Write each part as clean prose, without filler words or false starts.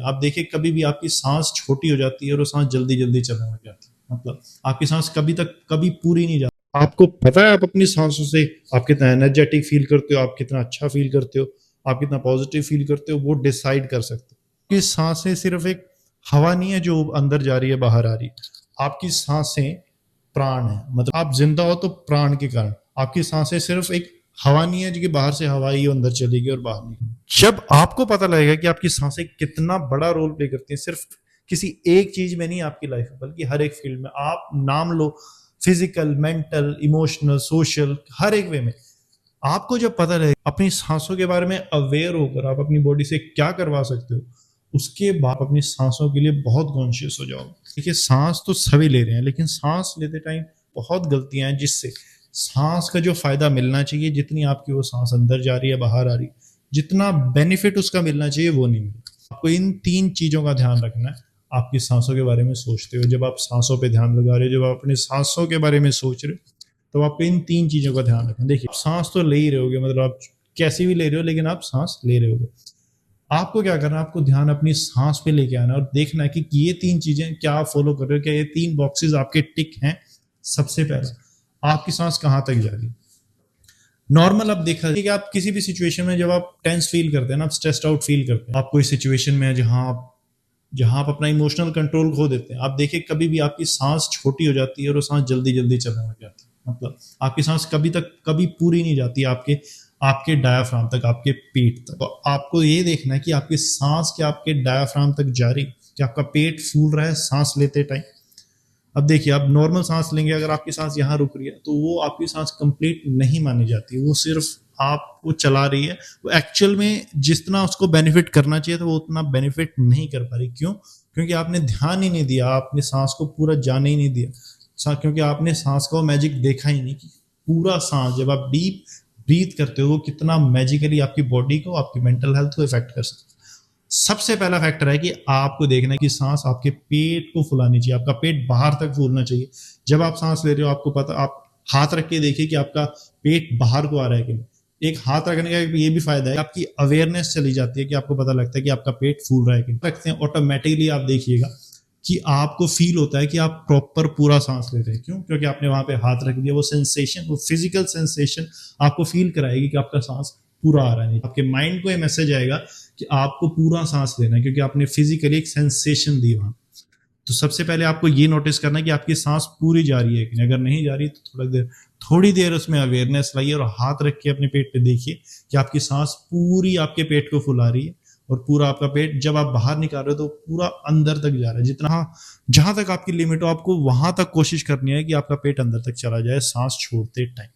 आप देखिए कभी भी आपकी सांस छोटी हो जाती है और वो सांस जल्दी जल्दी चलने लग जाती है। मतलब आपकी सांस कभी पूरी नहीं जाती। आपको पता है आप अपनी सांसों से आप कितना एनर्जेटिक फील करते हो, आप कितना अच्छा फील करते हो, आप कितना पॉजिटिव फील करते हो, वो डिसाइड कर सकते हो कि सांसें सिर्फ एक हवा नहीं है जो अंदर जा रही है बाहर आ रही है। आपकी सांसें प्राण है। मतलब आप जिंदा हो तो प्राण के कारण। आपकी सांसें सिर्फ एक हवा नहीं है जो कि बाहर से हवा ही अंदर चलेगी और बाहर नहीं। जब आपको पता लगेगा कि आपकी सांसें कितना बड़ा रोल प्ले करती हैं, सिर्फ किसी एक चीज में नहीं आपकी लाइफ में बल्कि हर एक फील्ड में, आप नाम लो, फिजिकल, मेंटल, इमोशनल, सोशल, हर एक वे में आपको जब पता लगेगा अपनी सांसों के बारे में अवेयर होकर आप अपनी बॉडी से क्या करवा सकते हो, उसके बाद अपनी सांसों के लिए बहुत कॉन्शियस हो जाओगे। देखिए सांस तो सभी ले रहे हैं, लेकिन सांस लेते टाइम बहुत गलतियां हैं जिससे सांस का जो फायदा मिलना चाहिए, जितनी आपकी वो सांस अंदर जा रही है बाहर आ रही है, जितना बेनिफिट उसका मिलना चाहिए वो नहीं मिलता। आपको इन 3 चीजों का ध्यान रखना है आपकी सांसों के बारे में सोचते हो। जब आप सांसों पे ध्यान लगा रहे हो, जब आप अपनी सांसों के बारे में सोच रहे हो, तो आपको इन 3 चीजों का ध्यान रखना। देखिए सांस तो ले ही रहे होगे, मतलब आप कैसी भी ले रहे हो, लेकिन आप सांस ले रहे होगे। आपको क्या करना है, आपको ध्यान अपनी सांस पे लेके आना और देखना है कि ये 3 चीजें क्या आप फॉलो कर रहे हो, क्या ये 3 बॉक्सेस आपके टिक हैं। सबसे पहला, आपकी सांस कहाँ तक जा रही है। नॉर्मल आप देखा कि आप किसी भी सिचुएशन में जब आप टेंस फील करते हैं ना, आप स्ट्रेस्ड आउट फील करते हैं, आप कोई सिचुएशन में है जहां आप अपना इमोशनल कंट्रोल खो देते हैं, आप देखिए कभी भी आपकी सांस छोटी हो जाती है और वो सांस जल्दी जल्दी चलने लग जाती है। मतलब आपकी सांस कभी पूरी नहीं जाती आपके आपके डायाफ्राम तक, आपके पेट तक। तो आपको ये देखना है कि आपकी सांस क्या आपके डायाफ्राम तक जा रही, कि आपका पेट फूल रहा है सांस लेते टाइम। अब देखिए आप नॉर्मल सांस लेंगे, अगर आपकी सांस यहाँ रुक रही है तो वो आपकी सांस कंप्लीट नहीं मानी जाती, वो सिर्फ आपको चला रही है। वो एक्चुअल में जितना उसको बेनिफिट करना चाहिए था वो उतना बेनिफिट नहीं कर पा रही। क्यों? क्योंकि आपने ध्यान ही नहीं दिया, आपने सांस को पूरा जाने ही नहीं दिया, क्योंकि आपने सांस का वो मैजिक देखा ही नहीं कि पूरा सांस जब आप डीप ब्रीथ करते हो वो कितना मैजिकली आपकी बॉडी को, आपकी मेंटल हेल्थ को इफेक्ट कर सकता है। सबसे पहला फैक्टर है कि आपको देखना है कि सांस आपके पेट को फुलानी चाहिए, आपका पेट बाहर तक फूलना चाहिए। जब आप सांस ले रहे हो आपको पता, आप हाथ रख के देखिए कि आपका पेट बाहर को आ रहा है कि नहीं। एक हाथ रखने का ये भी फायदा है, आपकी अवेयरनेस चली जाती है कि आपको पता लगता है कि आपका पेट फूल रहा है कि नहीं। रखते हैं ऑटोमेटिकली आप देखिएगा कि आपको फील होता है कि आप प्रॉपर पूरा सांस ले रहे हैं। क्यों? क्योंकि आपने वहां पे हाथ रख दिया, वो सेंसेशन, वो फिजिकल सेंसेशन आपको फील कराएगी कि आपका सांस पूरा आ रहा है। आपके माइंड को ये मैसेज आएगा कि आपको पूरा सांस लेना है, क्योंकि आपने फिजिकली एक सेंसेशन दी वहां। तो सबसे पहले आपको ये नोटिस करना है कि आपकी सांस पूरी जा रही है कि नहीं। अगर नहीं जा रही तो थोड़ी देर उसमें अवेयरनेस लाइए और हाथ रख के अपने पेट पे देखिए कि आपकी सांस पूरी आपके पेट को फुला रही है और पूरा आपका पेट जब आप बाहर निकाल रहे हो तो पूरा अंदर तक जा रहा है। जितना जहां तक आपकी लिमिट हो आपको वहां तक कोशिश करनी है कि आपका पेट अंदर तक चला जाए सांस छोड़ते टाइम।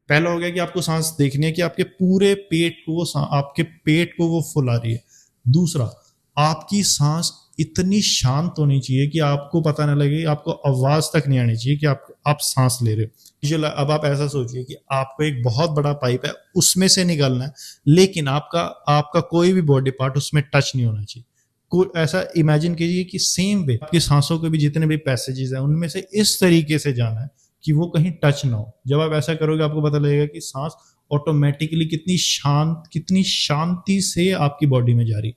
पहला हो गया कि आपको सांस देखनी है कि आपके पूरे पेट को आपके पेट को वो फुला रही है। दूसरा, आपकी सांस इतनी शांत होनी चाहिए कि आपको पता ना लगे, आपको आवाज तक नहीं आनी चाहिए कि आप सांस ले रहे हो। अब आप ऐसा सोचिए कि आपको एक बहुत बड़ा पाइप है, उसमें से निकलना है, लेकिन आपका आपका कोई भी बॉडी पार्ट उसमें टच नहीं होना चाहिए। ऐसा इमेजिन कीजिए कि सेम वे आपकी सांसों के भी जितने भी पैसेजेस हैं उनमें से इस तरीके से जाना है कि वो कहीं टच ना हो। जब आप ऐसा करोगे आपको पता लगेगा कि सांस ऑटोमेटिकली कितनी शांति से आपकी बॉडी में जा रही।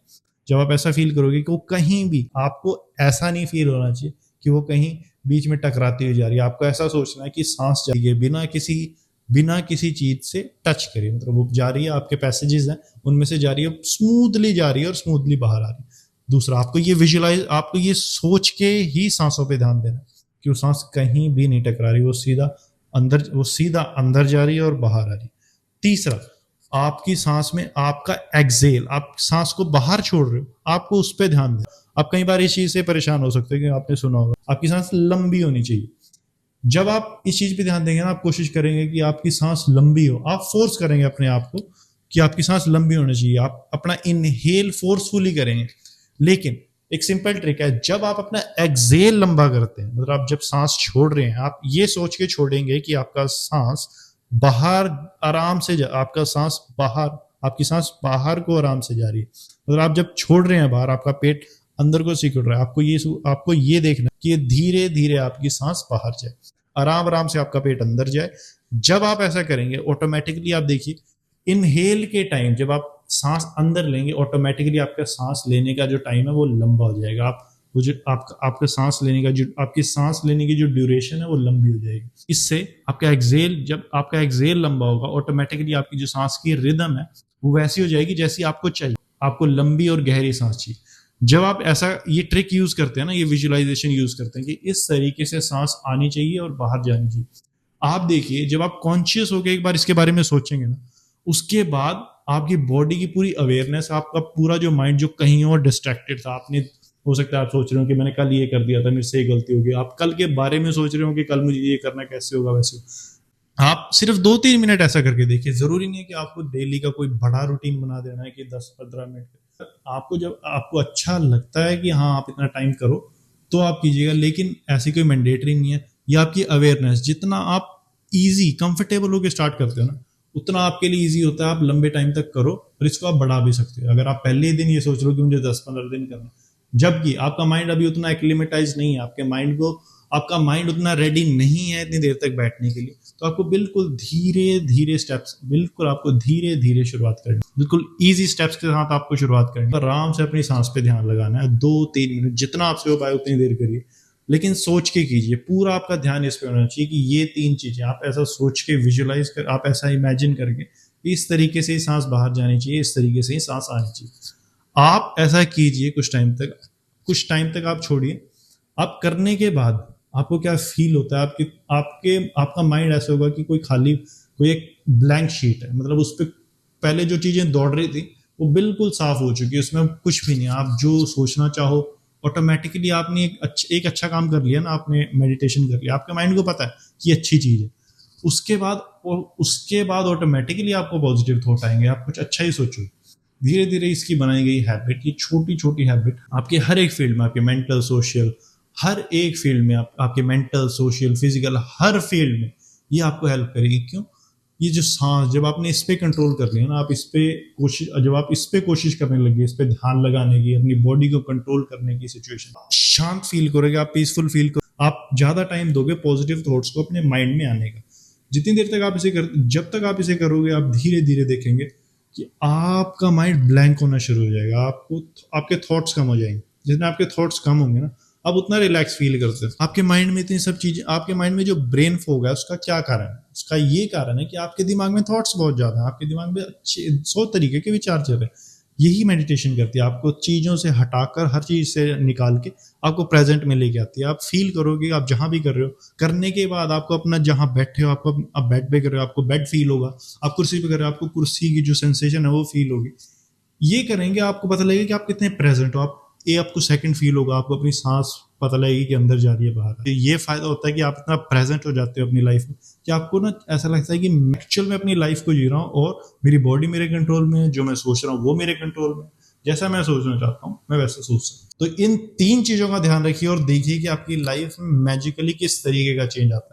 जब आप ऐसा फील करोगे कि वो कहीं भी, आपको ऐसा नहीं फील होना चाहिए कि वो कहीं बीच में टकराती हुई जा रही है। आपको ऐसा सोचना है कि सांस जा रही है बिना किसी चीज से टच करे, मतलब वो जा रही है, आपके पैसेजेस हैं उनमें से जा रही है, स्मूथली जा रही है और स्मूथली बाहर आ रही है। दूसरा, आपको ये सोच के ही सांसों पे ध्यान देना कि वो सांस कहीं भी नहीं टकरा रही, वो सीधा अंदर जा रही है और बाहर आ रही है। तीसरा, आपकी सांस में आपका एक्सेल, आप सांस को बाहर छोड़ रहे हो, आपको उस पर ध्यान दें। आप कई बार इस चीज से परेशान हो सकते हैं कि आपने सुना होगा आपकी सांस लंबी होनी चाहिए। जब आप इस चीज पे ध्यान देंगे ना, आप कोशिश करेंगे कि आपकी सांस लंबी हो, आप फोर्स करेंगे अपने आप को कि आपकी सांस लंबी होनी चाहिए, आप अपना इनहेल फोर्सफुली करेंगे। लेकिन एक सिंपल ट्रिक है, जब आप अपना एक्सेल लंबा करते हैं, मतलब आप जब सांस छोड़ रहे हैं, आप ये सोच के छोड़ेंगे कि आपका सांस बाहर आराम से आपकी सांस बाहर को आराम से जा रही है। मतलब आप जब छोड़ रहे हैं बाहर, आपका पेट अंदर को सिकुड़ रहा है, आपको ये देखना कि धीरे धीरे आपकी सांस बाहर जाए, आराम आराम से आपका पेट अंदर जाए। जब आप ऐसा करेंगे ऑटोमेटिकली आप देखिए इनहेल के टाइम जब आप सांस अंदर लेंगे, ऑटोमेटिकली आपका सांस लेने का जो टाइम है वो लंबा हो जाएगा। आप वो जो आपका सांस लेने का जो आपकी सांस लेने की जो ड्यूरेशन है वो लंबी हो जाएगी। इससे आपका एक्सेल, जब आपका एक्सेल लंबा होगा, ऑटोमेटिकली आपकी जो सांस की रिदम है वो वैसी हो जाएगी जैसी आपको चाहिए। आपको लंबी और गहरी सांस चाहिए। जब आप ऐसा ये ट्रिक यूज करते हैं ना, ये विजुअलाइजेशन यूज करते हैं कि इस तरीके से सांस आनी चाहिए और बाहर जानी चाहिए, आप देखिए जब आप कॉन्शियस होकर एक बार इसके बारे में सोचेंगे ना, उसके बाद आपकी बॉडी की पूरी अवेयरनेस, आपका पूरा जो माइंड जो कहीं और डिस्ट्रैक्टेड था, आपने हो सकता है आप सोच रहे हो कि मैंने कल ये कर दिया था, मेरे से ये गलती हो गई, आप कल के बारे में सोच रहे हो कि कल मुझे ये करना, कैसे होगा वैसे होगा। आप सिर्फ 2-3 मिनट ऐसा करके देखिए। जरूरी नहीं है कि आपको डेली का कोई बड़ा रूटीन बना देना है कि 10-15 मिनट। आपको जब आपको अच्छा लगता है कि हाँ आप इतना टाइम करो तो आप कीजिएगा, लेकिन ऐसी कोई मैंडेटरी नहीं है। ये आपकी अवेयरनेस, जितना आप इजी कंफर्टेबल होकर स्टार्ट करते हो ना, उतना आपके लिए इजी होता है। आप लंबे टाइम तक करो और इसको आप बढ़ा भी सकते हो। अगर आप पहले ही दिन ये सोच रहे हो कि मुझे 10-15 दिन करना, जबकि आपका माइंड अभी उतना एक्लिमेटाइज नहीं है, आपका माइंड उतना रेडी नहीं है इतनी देर तक बैठने के लिए, तो आपको बिल्कुल धीरे धीरे स्टेप्स, बिल्कुल आपको धीरे धीरे शुरुआत करनी, बिल्कुल इजी स्टेप्स के साथ आपको शुरुआत करनी। आराम से अपनी सांस पे ध्यान लगाना है। 2-3 मिनट जितना आपसे हो पाए उतनी देर करिए, लेकिन सोच के कीजिए। पूरा आपका ध्यान इस पे होना चाहिए कि ये 3 चीजें आप ऐसा सोच के विजुअलाइज कर, आप ऐसा इमेजिन करके इस तरीके से ही सांस बाहर जानी चाहिए, इस तरीके से ही सांस आनी चाहिए। आप ऐसा कीजिए कुछ टाइम तक आप छोड़िए। आप करने के बाद आपको क्या फील होता है, आपके आपके आपका माइंड ऐसा होगा कि कोई एक ब्लैंक शीट है, मतलब उस पर पहले जो चीजें दौड़ रही थी वो बिल्कुल साफ हो चुकी है, उसमें कुछ भी नहीं है। आप जो सोचना चाहो ऑटोमेटिकली, आपने एक अच्छा काम कर लिया ना, आपने मेडिटेशन कर लिया, आपके माइंड को पता है कि अच्छी चीज है। उसके बाद ऑटोमेटिकली आपको पॉजिटिव थॉट आएंगे, आप कुछ अच्छा ही सोचो। धीरे धीरे इसकी बनाई गई हैबिट, ये छोटी छोटी हैबिट आपके हर एक फील्ड में, आपके मेंटल सोशल हर एक फील्ड में, आपके मेंटल सोशल फिजिकल हर फील्ड में ये आपको हेल्प करेगी। क्यों? ये जो सांस, जब आपने इस पे कंट्रोल कर लिया ना, जब आप इस पे कोशिश करने लगे, इस पे ध्यान लगाने की, अपनी बॉडी को कंट्रोल करने की, सिचुएशन शांत फील करोगे, आप पीसफुल फील करोगे, आप ज्यादा टाइम दोगे पॉजिटिव थॉट्स को अपने माइंड में आने का। जितनी देर तक आप जब तक आप इसे करोगे, आप धीरे धीरे देखेंगे कि आपका माइंड ब्लैंक होना शुरू हो जाएगा, आपके थॉट्स कम हो जाएंगे। जितने आपके थॉट्स कम होंगे ना, आप उतना रिलैक्स फील करते हैं। आपके माइंड में इतनी सब चीजें, आपके माइंड में जो ब्रेन फॉग है उसका क्या कारण है? उसका ये कारण है कि आपके दिमाग में थॉट्स बहुत ज्यादा हैं, आपके दिमाग में अच्छे 100 तरीके के विचार चल रहे हैं। यही मेडिटेशन करती है, आपको चीजों से हटाकर, हर चीज से निकाल के आपको प्रेजेंट में लेके आती है। आप फील करोगे आप जहां भी कर रहे हो, करने के बाद आपको अपना, जहां बैठे हो आपको, आप बेड पे कर रहे हो आपको बेड फील होगा, आप कुर्सी पे कर रहे हो आपको कुर्सी की जो सेंसेशन है वो फील होगी। ये करेंगे आपको पता लगेगा कि आप कितने प्रेजेंट हो। आपको सेकंड फील होगा, आपको अपनी सांस पता लगेगी कि अंदर जा रही है बाहर। ये फायदा होता है कि आप इतना प्रेजेंट हो जाते हो अपनी लाइफ में कि आपको ना ऐसा लगता है कि एक्चुअल में अपनी लाइफ को जी रहा हूँ और मेरी बॉडी मेरे कंट्रोल में है, जो मैं सोच रहा हूँ वो मेरे कंट्रोल में, जैसा मैं सोचना चाहता हूँ मैं वैसा सोच सकता हूँ। तो इन 3 चीजों का ध्यान रखिए और देखिए कि आपकी लाइफ में मैजिकली किस तरीके का चेंज आता है।